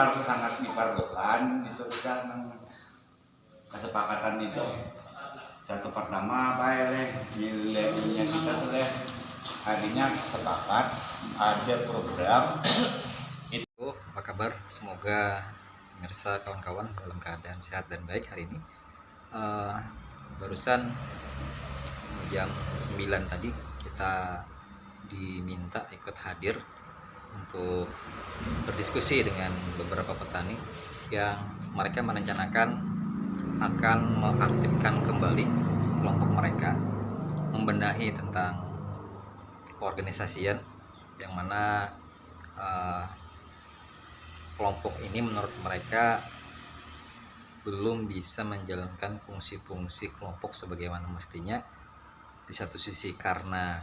kalau sangat diperlukan itu kan kesepakatan itu satu pertama apa nilainya kita tuh akhirnya sepakat ada program itu. Apa kabar? Semoga pemirsa kawan-kawan dalam keadaan sehat dan baik hari ini. Barusan jam 9 tadi kita diminta ikut hadir untuk berdiskusi dengan beberapa petani yang mereka merencanakan akan mengaktifkan kembali kelompok mereka, membenahi tentang keorganisasian yang mana kelompok ini menurut mereka belum bisa menjalankan fungsi-fungsi kelompok sebagaimana mestinya. Di satu sisi karena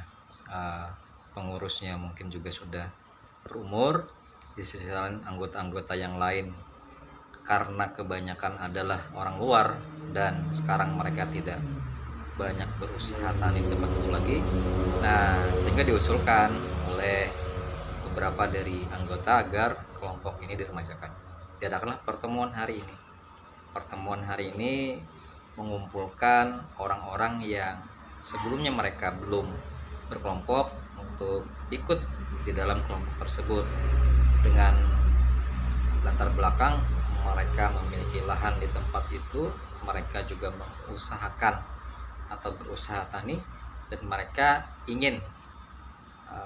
pengurusnya mungkin juga sudah berumur, di sisi lain anggota-anggota yang lain karena kebanyakan adalah orang luar dan sekarang mereka tidak banyak berusaha tani di tempat itu lagi. Nah, sehingga diusulkan oleh beberapa dari anggota agar kelompok ini diremajakan. Diadakanlah pertemuan hari ini. Pertemuan hari ini mengumpulkan orang-orang yang sebelumnya mereka belum berkelompok untuk ikut di dalam kelompok tersebut. Dengan latar belakang mereka memiliki lahan di tempat itu, mereka juga mengusahakan atau berusaha tani, dan mereka ingin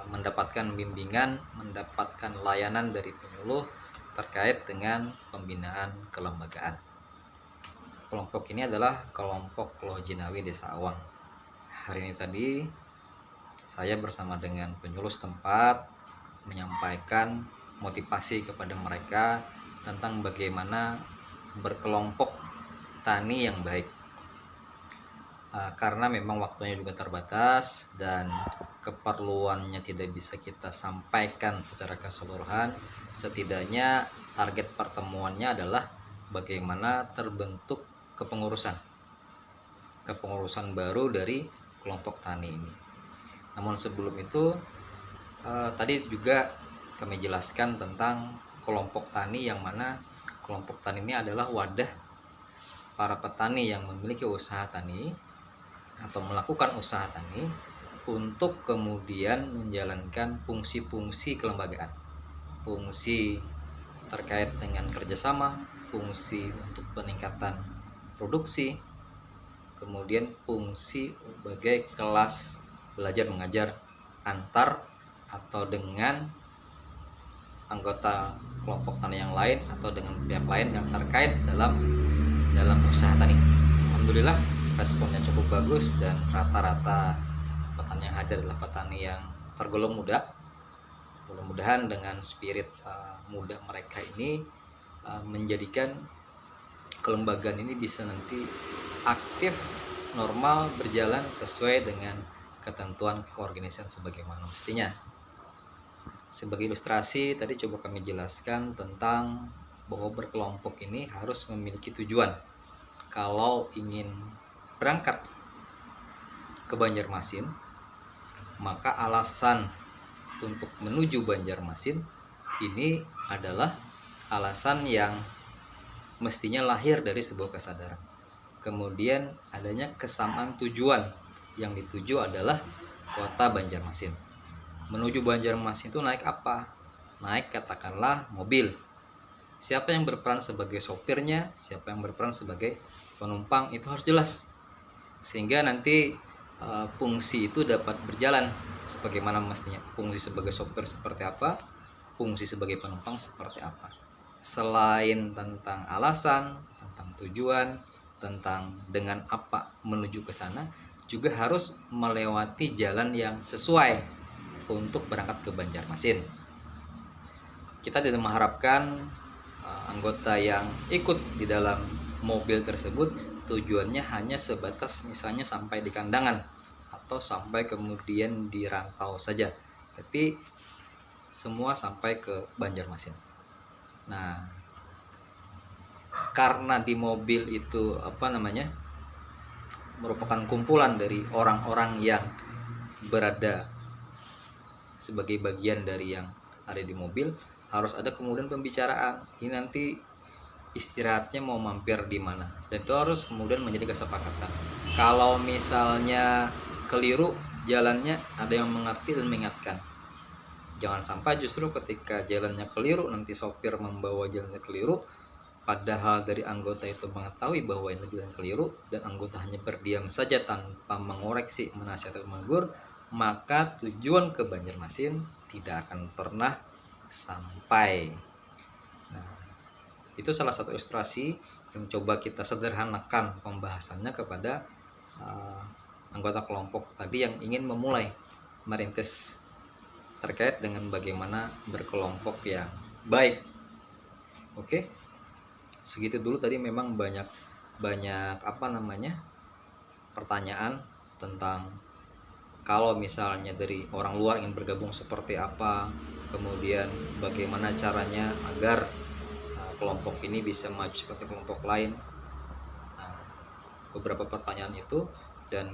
mendapatkan bimbingan, mendapatkan layanan dari penyuluh terkait dengan pembinaan kelembagaan. Kelompok ini adalah kelompok Loh Jinawi Desa Awang. Hari ini tadi saya bersama dengan penyuluh setempat menyampaikan motivasi kepada mereka tentang bagaimana berkelompok tani yang baik. Karena memang waktunya juga terbatas dan keperluannya tidak bisa kita sampaikan secara keseluruhan, setidaknya target pertemuannya adalah bagaimana terbentuk kepengurusan baru dari kelompok tani ini. Namun sebelum itu tadi juga kami jelaskan tentang kelompok tani, yang mana kelompok tani ini adalah wadah para petani yang memiliki usaha tani atau melakukan usaha tani untuk kemudian menjalankan fungsi-fungsi kelembagaan, fungsi terkait dengan kerjasama, fungsi untuk peningkatan produksi, kemudian fungsi sebagai kelas belajar mengajar antar atau dengan anggota kelompok tani yang lain atau dengan pihak lain yang terkait dalam usaha tani. Alhamdulillah responnya cukup bagus dan rata-rata petani yang hadir adalah petani yang tergolong muda. Mudah-mudahan dengan spirit muda mereka ini menjadikan kelembagaan ini bisa nanti aktif, normal, berjalan sesuai dengan ketentuan keorganisasian sebagaimana mestinya. Sebagai ilustrasi, tadi coba kami jelaskan tentang bahwa berkelompok ini harus memiliki tujuan. Kalau ingin berangkat ke Banjarmasin, maka alasan untuk menuju Banjarmasin ini adalah alasan yang mestinya lahir dari sebuah kesadaran. Kemudian adanya kesamaan tujuan, yang dituju adalah kota Banjarmasin. Menuju Banjarmasin itu naik apa? Naik katakanlah mobil. Siapa yang berperan sebagai sopirnya, siapa yang berperan sebagai penumpang, itu harus jelas. Sehingga nanti fungsi itu dapat berjalan sebagaimana mestinya. Fungsi sebagai sopir seperti apa, fungsi sebagai penumpang seperti apa. Selain tentang alasan, tentang tujuan, tentang dengan apa menuju ke sana, juga harus melewati jalan yang sesuai untuk berangkat ke Banjarmasin. Kita tidak mengharapkan anggota yang ikut di dalam mobil tersebut tujuannya hanya sebatas misalnya sampai di Kandangan atau sampai kemudian di Rantau saja, tapi semua sampai ke Banjarmasin. Nah, karena di mobil itu merupakan kumpulan dari orang-orang yang berada sebagai bagian dari yang ada di mobil, harus ada kemudian pembicaraan. Ini nanti istirahatnya mau mampir di mana, dan itu harus kemudian menjadi kesepakatan. Kalau misalnya keliru jalannya, ada yang mengerti dan mengingatkan. Jangan sampai justru ketika jalannya keliru, nanti sopir membawa jalannya keliru, padahal dari anggota itu mengetahui bahwa ini jalan keliru, dan anggota hanya berdiam saja tanpa mengoreksi, menasihati, menegur, maka tujuan ke Banjarmasin tidak akan pernah sampai. Nah, itu salah satu ilustrasi yang coba kita sederhanakan pembahasannya kepada anggota kelompok tadi yang ingin memulai merintis terkait dengan bagaimana berkelompok yang baik. Oke, segitu dulu tadi. Memang banyak pertanyaan tentang kalau misalnya dari orang luar ingin bergabung seperti apa, kemudian bagaimana caranya agar kelompok ini bisa maju seperti kelompok lain. Nah, beberapa pertanyaan itu, dan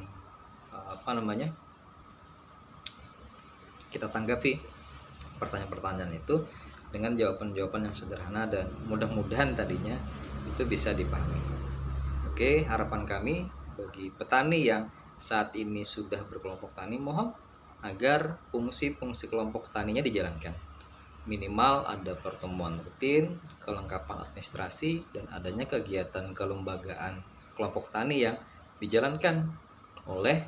kita tanggapi pertanyaan-pertanyaan itu dengan jawaban-jawaban yang sederhana, dan mudah-mudahan tadinya itu bisa dipahami. Oke, harapan kami bagi petani yang saat ini sudah berkelompok tani, mohon agar fungsi-fungsi kelompok taninya dijalankan. Minimal ada pertemuan rutin, kelengkapan administrasi, dan adanya kegiatan kelembagaan kelompok tani yang dijalankan oleh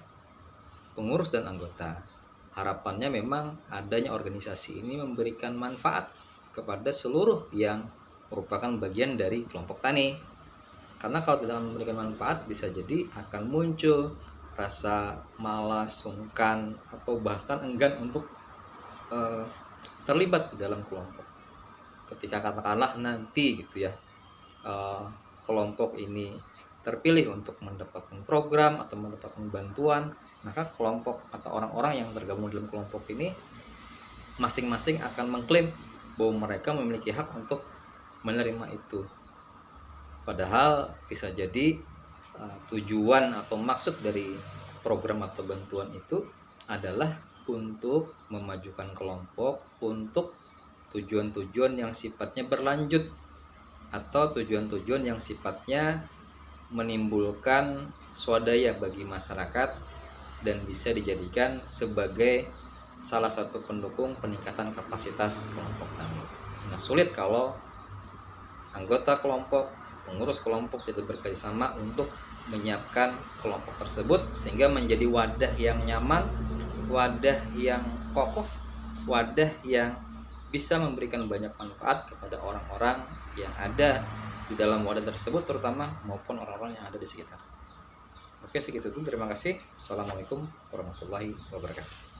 pengurus dan anggota. Harapannya memang adanya organisasi ini memberikan manfaat kepada seluruh yang merupakan bagian dari kelompok tani. Karena kalau tidak memberikan manfaat, bisa jadi akan muncul rasa malas, sungkan, atau bahkan enggan untuk terlibat di dalam kelompok. Ketika katakanlah nanti gitu ya, kelompok ini terpilih untuk mendapatkan program atau mendapatkan bantuan, maka kelompok atau orang-orang yang tergabung dalam kelompok ini masing-masing akan mengklaim bahwa mereka memiliki hak untuk menerima itu. Padahal bisa jadi tujuan atau maksud dari program atau bantuan itu adalah untuk memajukan kelompok, untuk tujuan-tujuan yang sifatnya berlanjut, atau tujuan-tujuan yang sifatnya menimbulkan swadaya bagi masyarakat dan bisa dijadikan sebagai salah satu pendukung peningkatan kapasitas kelompok tani. Nah, sulit kalau anggota kelompok, pengurus kelompok tidak bekerjasama untuk menyiapkan kelompok tersebut sehingga menjadi wadah yang nyaman, wadah yang kokoh, wadah yang bisa memberikan banyak manfaat kepada orang-orang yang ada di dalam wadah tersebut, terutama maupun orang-orang yang ada di sekitar. Oke, segitu dulu. Terima kasih. Assalamualaikum warahmatullahi wabarakatuh.